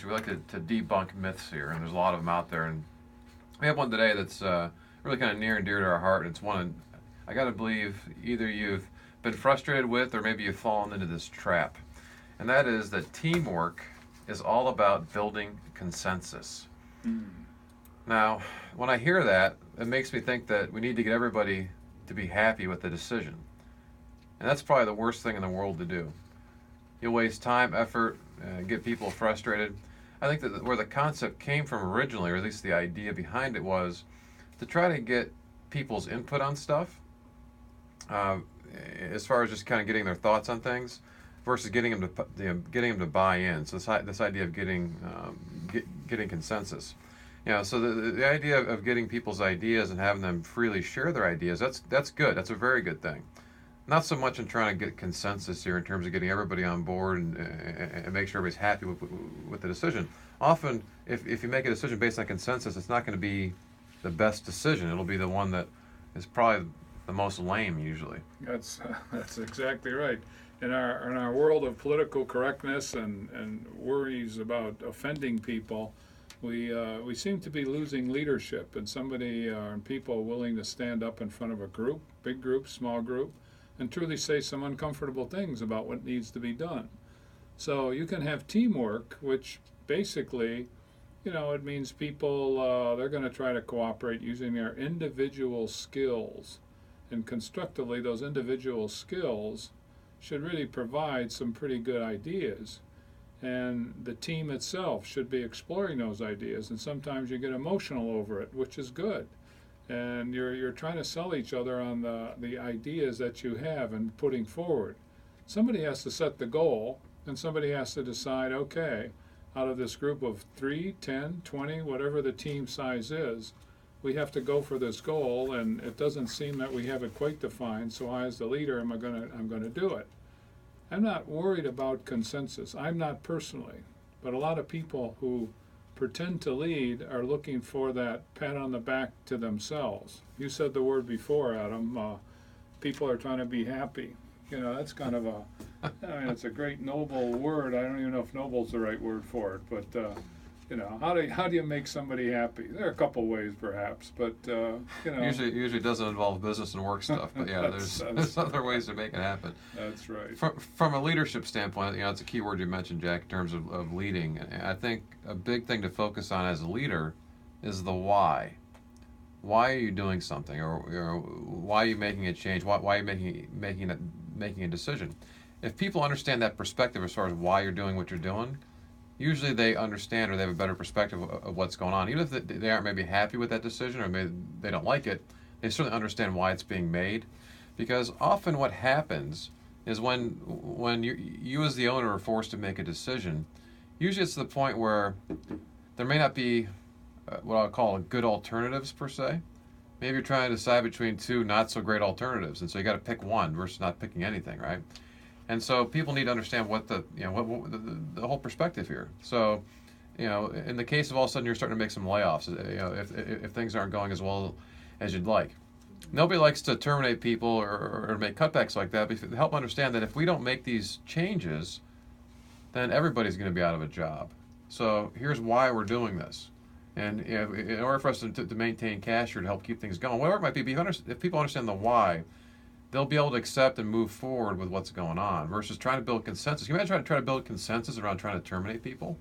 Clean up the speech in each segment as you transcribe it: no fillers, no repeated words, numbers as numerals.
we like to debunk myths here, and there's a lot of them out there. And we have one today that's really kind of near and dear to our heart. And it's one I got to believe either you've been frustrated with, or maybe you've fallen into this trap. And that is that teamwork is all about building consensus. Now, when I hear that, it makes me think that we need to get everybody to be happy with the decision. And that's probably the worst thing in the world to do. You'll waste time, effort, get people frustrated. I think that where the concept came from originally, or at least the idea behind it, was to try to get people's input on stuff, as far as just kind of getting their thoughts on things, versus getting them to buy in. So this idea of getting consensus. So the idea of getting people's ideas and having them freely share their ideas, that's good. That's a very good thing. Not so much in trying to get consensus here in terms of getting everybody on board and make sure everybody's happy with the decision. Often, if you make a decision based on consensus, it's not going to be the best decision. It'll be the one that is probably the most lame usually. That's exactly right. In our world of political correctness and worries about offending people, we seem to be losing leadership, and people willing to stand up in front of a group, big group, small group, and truly say some uncomfortable things about what needs to be done. So you can have teamwork, which basically, it means people, they're going to try to cooperate using their individual skills. And constructively, those individual skills should really provide some pretty good ideas. And the team itself should be exploring those ideas. And sometimes you get emotional over it, which is good. And you're trying to sell each other on the ideas that you have and putting forward. Somebody has to set the goal, and somebody has to decide, okay, out of this group of 3, 10, 20, whatever the team size is, we have to go for this goal, and it doesn't seem that we have it quite defined, so I, as the leader, I'm going to do it. I'm not worried about consensus. I'm not personally, but a lot of people who pretend to lead are looking for that pat on the back to themselves. You said the word before, Adam. People are trying to be happy. That's kind of it's a great noble word. I don't even know if noble's the right word for it, but how do you make somebody happy? There are a couple ways, perhaps, but Usually doesn't involve business and work stuff, but yeah, there's other ways to make it happen. That's right. From a leadership standpoint, it's a key word you mentioned, Jack, in terms of leading. And I think a big thing to focus on as a leader is the why. Why are you doing something, or why are you making a change? Why are you making a decision? If people understand that perspective as far as why you're doing what you're doing, usually they understand, or they have a better perspective of what's going on. Even if they aren't maybe happy with that decision, or maybe they don't like it, they certainly understand why it's being made. Because often what happens is when you as the owner are forced to make a decision, usually it's to the point where there may not be what I'll call good alternatives per se. Maybe you're trying to decide between two not so great alternatives, and so you got to pick one versus not picking anything, right? And so people need to understand what the whole perspective here. So, in the case of all of a sudden you're starting to make some layoffs, if things aren't going as well as you'd like. Nobody likes to terminate people or make cutbacks like that, but help understand that if we don't make these changes, then everybody's going to be out of a job. So here's why we're doing this. And in order for us to maintain cash or to help keep things going, whatever it might be, if people understand the why, they'll be able to accept and move forward with what's going on versus trying to build consensus. You imagine trying to build consensus around trying to terminate people?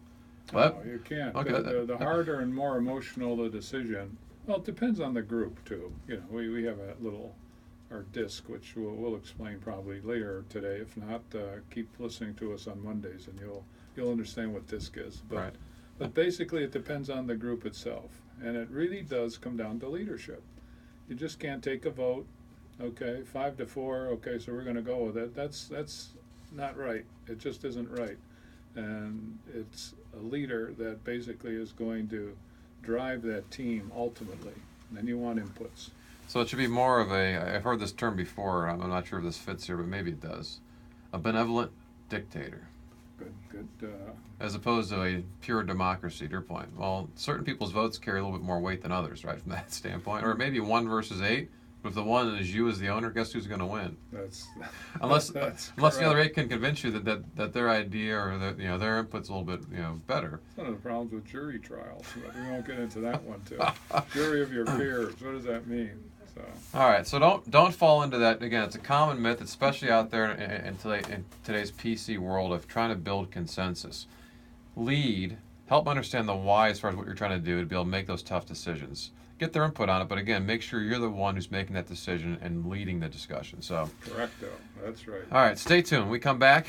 No, you can't. Okay, the harder and more emotional the decision, well, it depends on the group too. We have our disc, which we'll explain probably later today. If not, keep listening to us on Mondays, and you'll understand what disc is. Right. But basically, it depends on the group itself, and it really does come down to leadership. You just can't take a vote. Okay, 5-4. Okay, so we're going to go with it. That's not right. It just isn't right, and it's a leader that basically is going to drive that team ultimately. And then you want inputs. So it should be more of I've heard this term before. I'm not sure if this fits here, but maybe it does. A benevolent dictator. Good. As opposed to a pure democracy, to your point. Well, certain people's votes carry a little bit more weight than others, right, from that standpoint. Or maybe 1 versus 8. But if the one is you as the owner, guess who's going to win? That's Unless that's unless the other correct. 8 can convince you that their idea or their input's a little bit better. One of the problems with jury trials, but we won't get into that one too. Jury of your peers. What does that mean? So All right, so don't fall into that. Again, it's a common myth, especially out there in today's PC world of trying to build consensus. Lead, help understand the why as far as what you're trying to do to be able to make those tough decisions. Get their input on it, but again, make sure you're the one who's making that decision and leading the discussion. So, correcto. That's right. all right, stay tuned. When we come back,